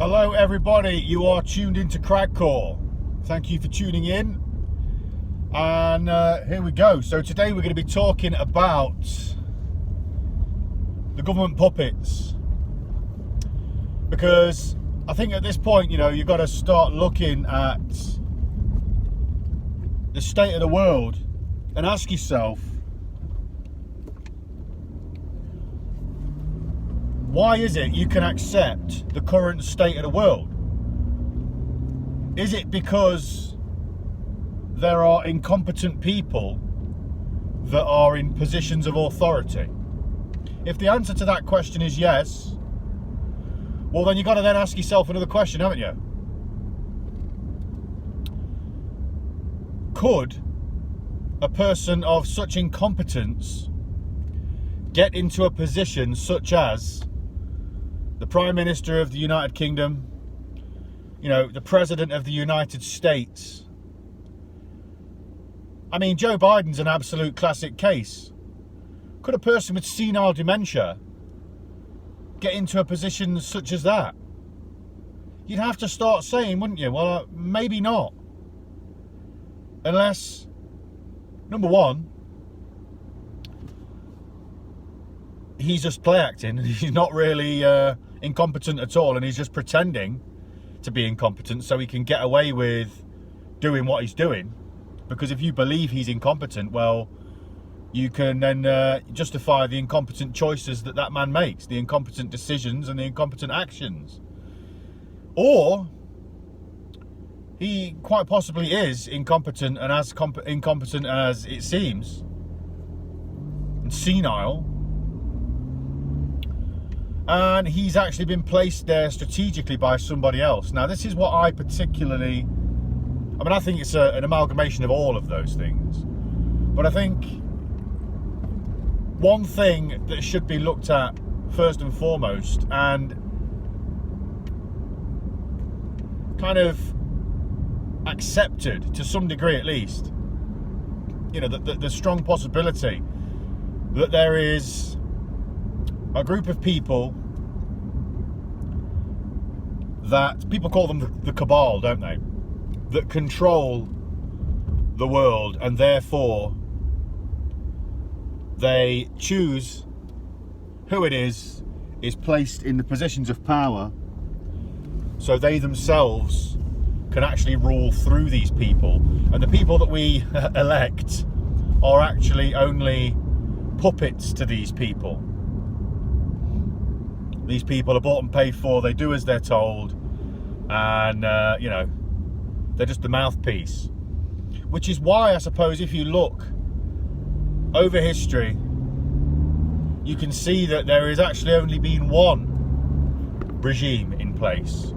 Hello everybody, you are tuned into Cragcore. Thank you for tuning in. And here we go. So today we're going to be talking about the government puppets. Because I think at this point, you've got to start looking at the state of the world and ask yourself, why is it you can accept the current state of the world? Is it because there are incompetent people that are in positions of authority? If the answer to that question is yes, well then you've got to then ask yourself another question, haven't you? Could a person of such incompetence get into a position such as the Prime Minister of the United Kingdom, the President of the United States? I mean, Joe Biden's an absolute classic case. Could a person with senile dementia get into a position such as that? You'd have to start saying, wouldn't you? Well, maybe not. Unless, number one, he's just play acting. He's not really incompetent at all, and he's just pretending to be incompetent so he can get away with doing what he's doing. Because if you believe he's incompetent, well, you can then justify the incompetent choices that man makes, the incompetent decisions and the incompetent actions. Or he quite possibly is incompetent, and as incompetent as it seems, and senile, and he's actually been placed there strategically by somebody else. Now, this is what I particularly... I think it's an amalgamation of all of those things. But I think one thing that should be looked at first and foremost, and kind of accepted to some degree at least, the strong possibility that there is a group of people that people call them the CABAL, don't they? That control the world, and therefore they choose who it is placed in the positions of power, so they themselves can actually rule through these people. And the people that we elect are actually only puppets to these people. These people are bought and paid for, they do as they're told, and they're just the mouthpiece. Which is why, I suppose, if you look over history, you can see that there has actually only been one regime in place,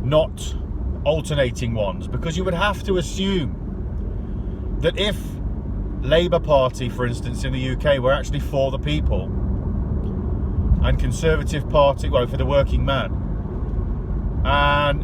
not alternating ones, because you would have to assume that if Labour Party, for instance, in the UK were actually for the people, and Conservative Party, well, for the working man, and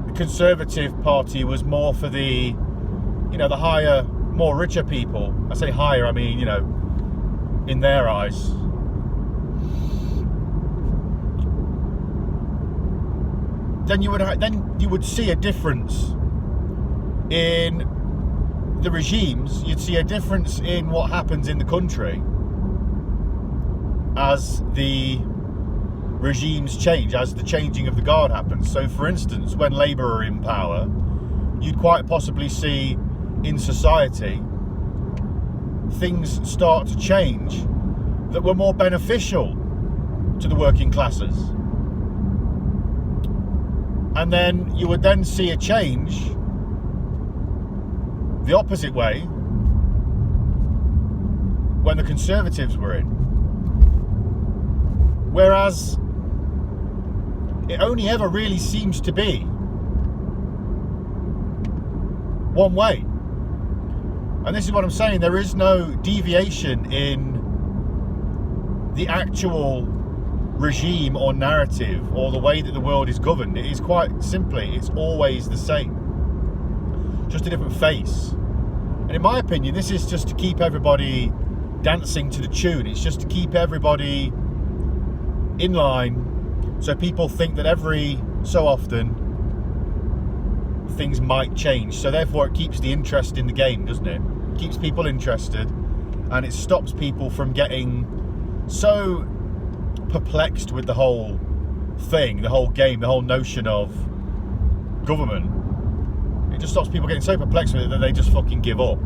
the Conservative Party was more for the, the higher, more richer people. I say higher, I mean, in their eyes. Then you would see a difference in the regimes. You'd see a difference in what happens in the country as the regimes change, as the changing of the guard happens. So, for instance, when Labour are in power, you'd quite possibly see in society things start to change that were more beneficial to the working classes. And then you would then see a change the opposite way when the Conservatives were in. Whereas it only ever really seems to be one way. And this is what I'm saying, there is no deviation in the actual regime or narrative or the way that the world is governed. It is quite simply, it's always the same, just a different face. And in my opinion, this is just to keep everybody dancing to the tune. It's just to keep everybody in line, so people think that every so often things might change. So therefore it keeps the interest in the game, doesn't it? It keeps people interested, and it stops people from getting so perplexed with the whole thing, the whole game, the whole notion of government. It just stops people getting so perplexed with it that they just fucking give up.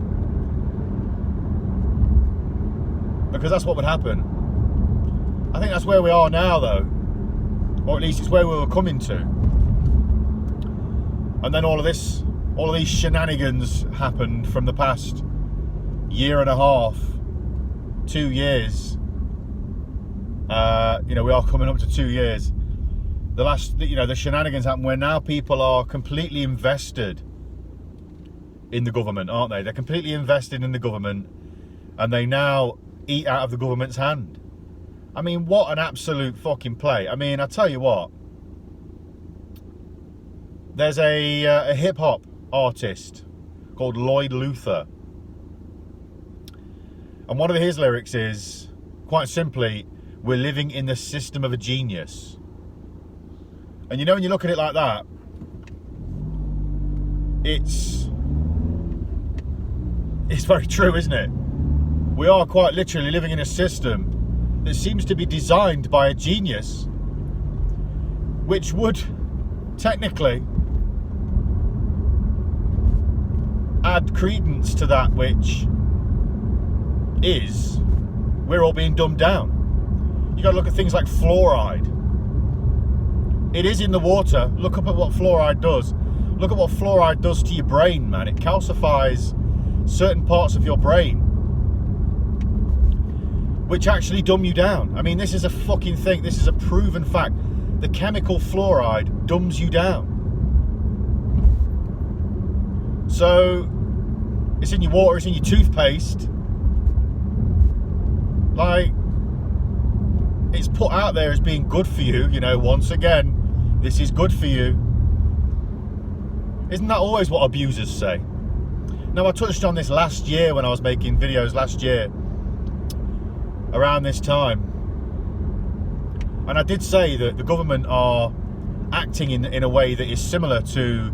Because that's what would happen. I think that's where we are now, though. Or at least it's where we were coming to. And then all of these shenanigans happened from the past year and a half, 2 years. We are coming up to 2 years. The shenanigans happen where now people are completely invested in the government, aren't they? They're completely invested in the government, and they now eat out of the government's hand. I mean, what an absolute fucking play. I mean, I tell you what, there's a hip-hop artist called Lloyd Luther, and one of his lyrics is, quite simply, we're living in the system of a genius. And when you look at it like that, it's very true, isn't it? We are quite literally living in a system that seems to be designed by a genius, which would technically add credence to that which is we're all being dumbed down. You got to look at things like fluoride. It is in the water. Look up at what fluoride does. Look at what fluoride does to your brain, man. It calcifies certain parts of your brain, which actually dumb you down. I mean, this is a fucking thing. This is a proven fact. The chemical fluoride dumbs you down. So, it's in your water, it's in your toothpaste. Like, it's put out there as being good for you, once again, this is good for you. Isn't that always what abusers say? Now, I touched on this last year when I was making videos last year, around this time. And I did say that the government are acting in a way that is similar to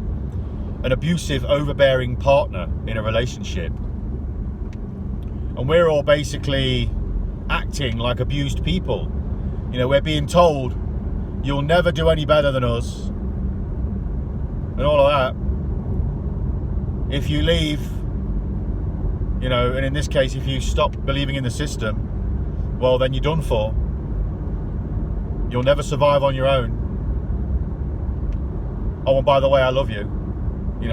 an abusive, overbearing partner in a relationship. And we're all basically acting like abused people. We're being told, you'll never do any better than us, and all of that. If you leave, and in this case, if you stop believing in the system, well, then you're done for. You'll never survive on your own. Oh, and by the way, I love you.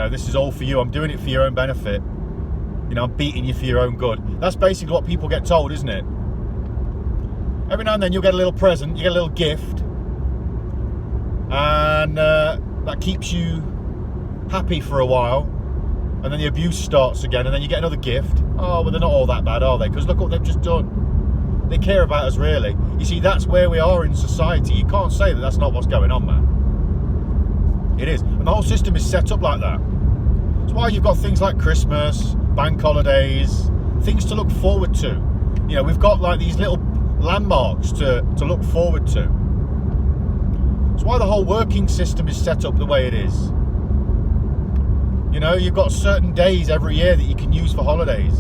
This is all for you. I'm doing it for your own benefit. I'm beating you for your own good. That's basically what people get told, isn't it? Every now and then you'll get a little present, you get a little gift, and that keeps you happy for a while, and then the abuse starts again, and then you get another gift. Oh, well, they're not all that bad, are they? Because look what they've just done. They care about us, really. You see, that's where we are in society. You can't say that that's not what's going on, man. It is. And the whole system is set up like that. That's why you've got things like Christmas, bank holidays, things to look forward to. We've got like these little landmarks to look forward to. That's why the whole working system is set up the way it is. You've got certain days every year that you can use for holidays.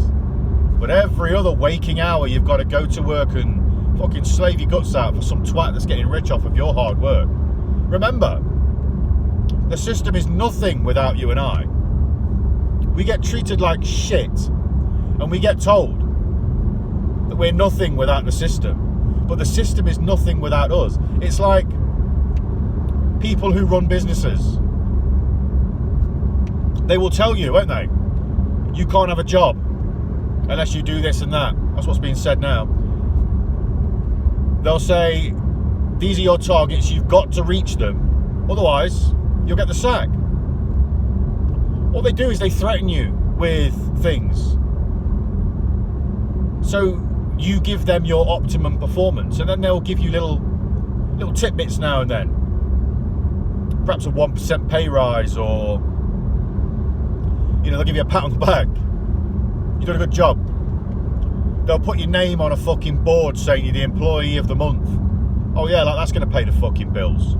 But every other waking hour, you've got to go to work and fucking slave your guts out for some twat that's getting rich off of your hard work. Remember, the system is nothing without you and I. We get treated like shit, and we get told that we're nothing without the system. But the system is nothing without us. It's like people who run businesses. They will tell you, won't they? You can't have a job unless you do this and that. That's what's being said now. They'll say, these are your targets, you've got to reach them, otherwise you'll get the sack. What they do is they threaten you with things, so you give them your optimum performance, and then they'll give you little tidbits now and then. Perhaps a 1% pay rise, or they'll give you a pat on the back. You've done a good job. They'll put your name on a fucking board saying you're the employee of the month. Oh yeah, like that's going to pay the fucking bills.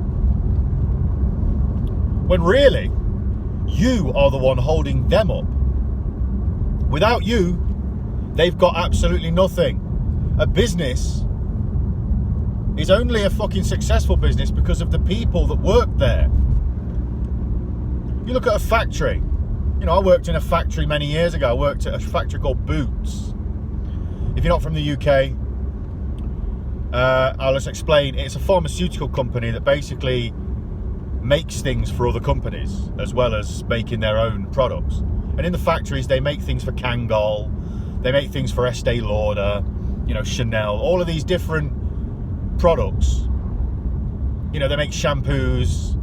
When really, you are the one holding them up. Without you, they've got absolutely nothing. A business is only a fucking successful business because of the people that work there. You look at a factory. You know, I worked in a factory many years ago. I worked at a factory called Boots. If you're not from the UK, I'll just explain. It's a pharmaceutical company that basically makes things for other companies as well as making their own products. And in the factories, they make things for Kangol, they make things for Estee Lauder, you know, Chanel, all of these different products. You know, they make shampoos,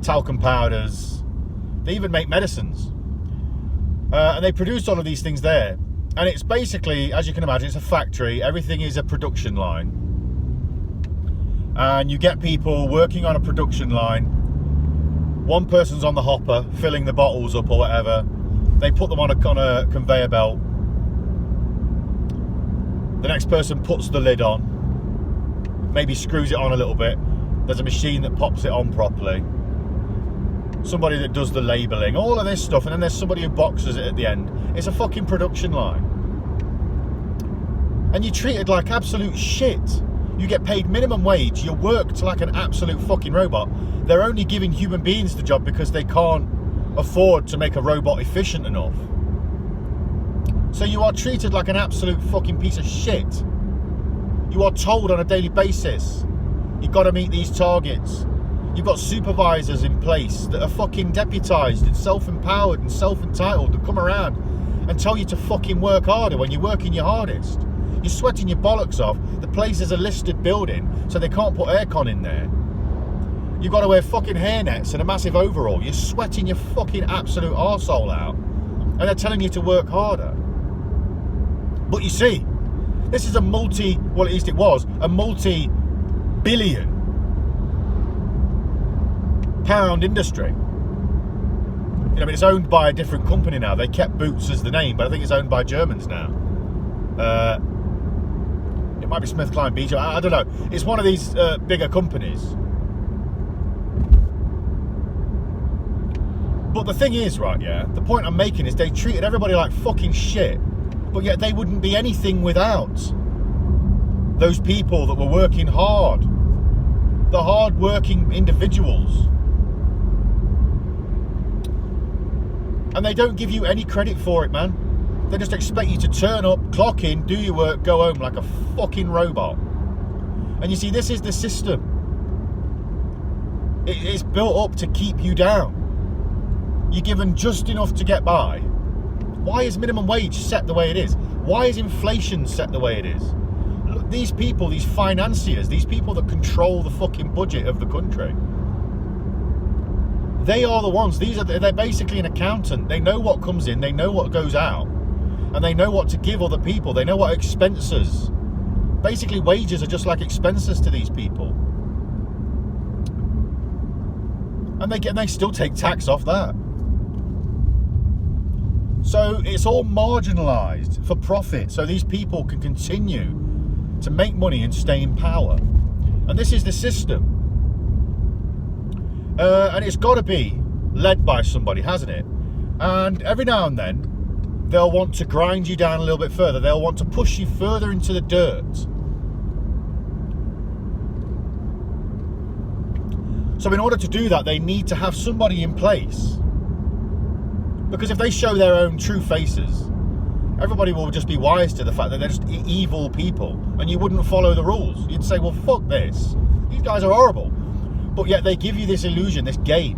talcum powders, they even make medicines. And they produce all of these things there. And it's basically, as you can imagine, it's a factory. Everything is a production line. And you get people working on a production line. One person's on the hopper, filling the bottles up or whatever. They put them on a conveyor belt. The next person puts the lid on. Maybe screws it on a little bit. There's a machine that pops it on properly. Somebody that does the labelling, all of this stuff, and then there's somebody who boxes it at the end. It's a fucking production line. And you're treated like absolute shit. You get paid minimum wage, you work like an absolute fucking robot. They're only giving human beings the job because they can't afford to make a robot efficient enough. So you are treated like an absolute fucking piece of shit. You are told on a daily basis, you've got to meet these targets. You've got supervisors in place that are fucking deputised and self-empowered and self-entitled that come around and tell you to fucking work harder when you're working your hardest. You're sweating your bollocks off. The place is a listed building, so they can't put aircon in there. You've got to wear fucking hairnets and a massive overall. You're sweating your fucking absolute arsehole out. And they're telling you to work harder. But you see, this is well at least it was, a multi-billion pound industry. You know, I mean, it's owned by a different company now. They kept Boots as the name, but I think it's owned by Germans now. It might be SmithKline Beach. I don't know. It's one of these bigger companies. But the thing is, right, yeah, the point I'm making is they treated everybody like fucking shit, but yet they wouldn't be anything without those people that were working hard. The hard-working individuals. And they don't give you any credit for it, man. They just expect you to turn up, clock in, do your work, go home like a fucking robot. And you see, this is the system. It's built up to keep you down. You're given just enough to get by. Why is minimum wage set the way it is? Why is inflation set the way it is? Look, these people, these financiers, these people that control the fucking budget of the country, they are the ones. They're basically an accountant. They know what comes in, they know what goes out, and they know what to give other people. They know what expenses. Basically, wages are just like expenses to these people. And they still take tax off that. So it's all marginalised for profit, so these people can continue to make money and stay in power. And this is the system. And it's got to be led by somebody, hasn't it? And every now and then, they'll want to grind you down a little bit further. They'll want to push you further into the dirt. So in order to do that, they need to have somebody in place. Because if they show their own true faces, everybody will just be wise to the fact that they're just evil people, and you wouldn't follow the rules. You'd say, well, fuck this. These guys are horrible. But yet they give you this illusion, this game,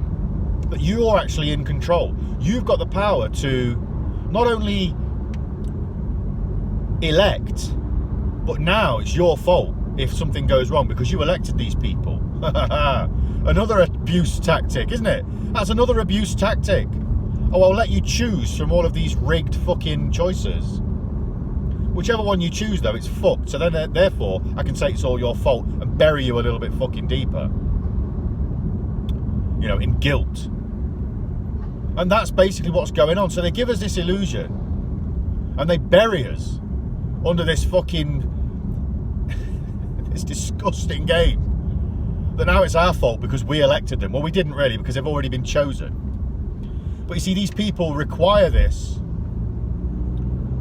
that you're actually in control. You've got the power to not only elect, but now it's your fault if something goes wrong because you elected these people. Another abuse tactic, isn't it? That's another abuse tactic. Oh, I'll let you choose from all of these rigged fucking choices. Whichever one you choose, though, it's fucked. So then, therefore, I can say it's all your fault and bury you a little bit fucking deeper. You know, in guilt. And that's basically what's going on. So they give us this illusion and they bury us under this fucking this disgusting game. That now it's our fault because we elected them. Well, we didn't really, because they've already been chosen. But you see, these people require this,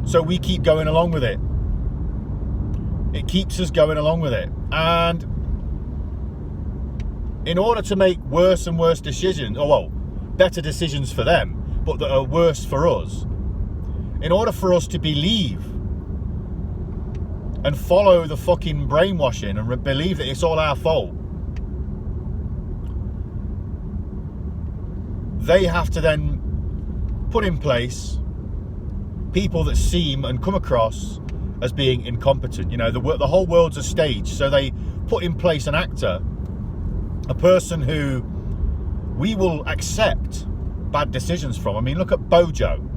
so we keep going along with it. It keeps us going along with it. And in order to make worse and worse decisions, or well, better decisions for them, but that are worse for us, in order for us to believe and follow the fucking brainwashing and believe that it's all our fault, they have to then put in place people that seem and come across as being incompetent. You know, the whole world's a stage, so they put in place an actor, a person who we will accept bad decisions from. I mean, look at Bojo.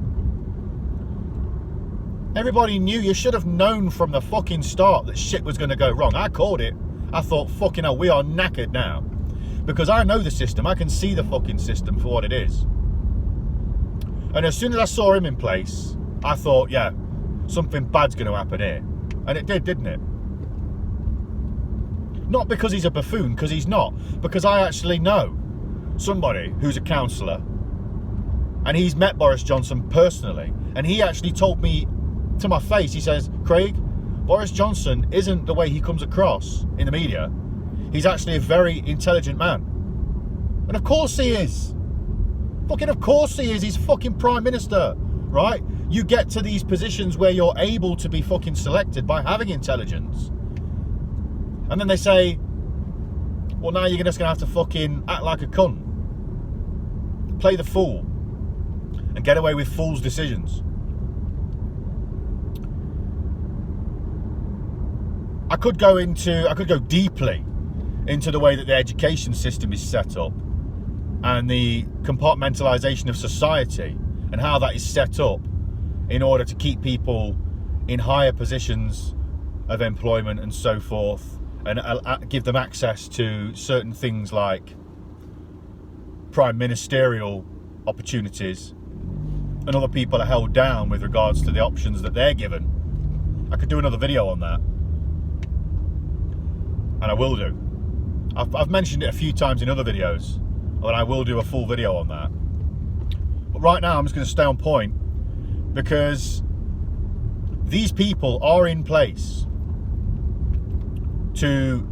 Everybody knew, you should have known from the fucking start that shit was going to go wrong. I called it. I thought, fucking hell, we are knackered now. Because I know the system. I can see the fucking system for what it is. And as soon as I saw him in place, I thought, yeah, something bad's going to happen here. And it did, didn't it? Not because he's a buffoon, because he's not. Because I actually know somebody who's a counsellor, and he's met Boris Johnson personally, and he actually told me to my face, he says, Craig, Boris Johnson isn't the way he comes across in the media. He's actually a very intelligent man. And of course he is. Fucking of course he is. He's fucking Prime Minister, right? You get to these positions where you're able to be fucking selected by having intelligence. And then they say, well, now you're just going to have to fucking act like a cunt. Play the fool. And get away with fool's decisions. I could go deeply into the way that the education system is set up and the compartmentalisation of society and how that is set up in order to keep people in higher positions of employment and so forth, and give them access to certain things like prime ministerial opportunities, and other people are held down with regards to the options that they're given. I could do another video on that, and I will do. I've mentioned it a few times in other videos, and I will do a full video on that. But right now I'm just going to stay on point, because these people are in place to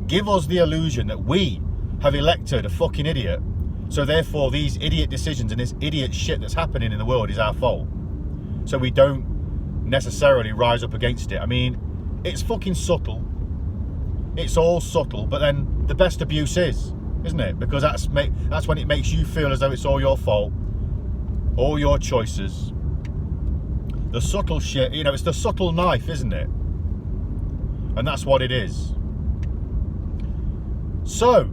give us the illusion that we have elected a fucking idiot, so therefore these idiot decisions and this idiot shit that's happening in the world is our fault, so we don't necessarily rise up against it. I mean, it's fucking subtle. It's all subtle, but then the best abuse is, isn't it? Because that's when it makes you feel as though it's all your fault, all your choices. The subtle shit, you know, it's the subtle knife, isn't it? And that's what it is. So,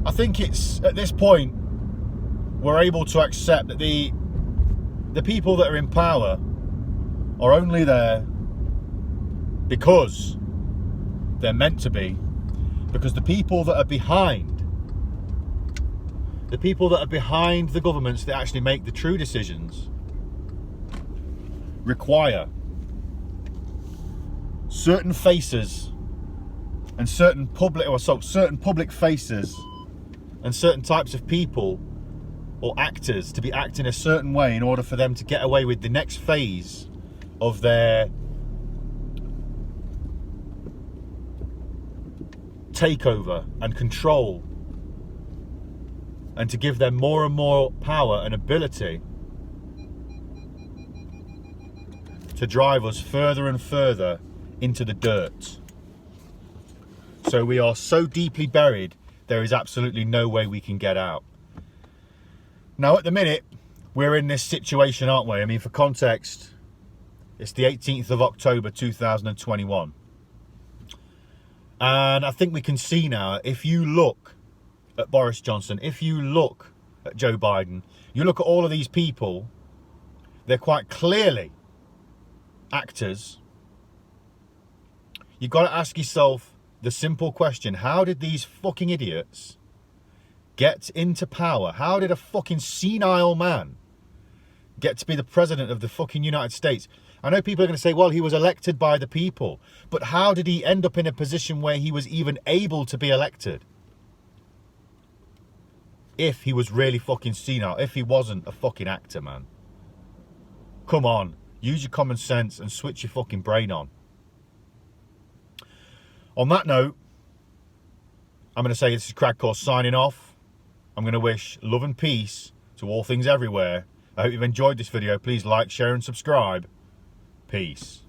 I think it's, at this point, we're able to accept that the people that are in power are only there because they're meant to be, because the people that are behind the governments that actually make the true decisions require certain faces and certain public faces and certain types of people or actors to be acting a certain way in order for them to get away with the next phase of their takeover and control, and to give them more and more power and ability to drive us further and further into the dirt. So we are so deeply buried, there is absolutely no way we can get out. Now at the minute, we're in this situation, aren't we? I mean, for context, it's the 18th of October 2021. And I think we can see now, if you look at Boris Johnson, if you look at Joe Biden, you look at all of these people, they're quite clearly actors. You've got to ask yourself the simple question: how did these fucking idiots get into power? How did a fucking senile man get to be the president of the fucking United States? I know people are going to say, well, he was elected by the people. But how did he end up in a position where he was even able to be elected? If he was really fucking senile, if he wasn't a fucking actor, man. Come on, use your common sense and switch your fucking brain on. On that note, I'm going to say this is Cragcore signing off. I'm going to wish love and peace to all things everywhere. I hope you've enjoyed this video. Please like, share and subscribe. Peace.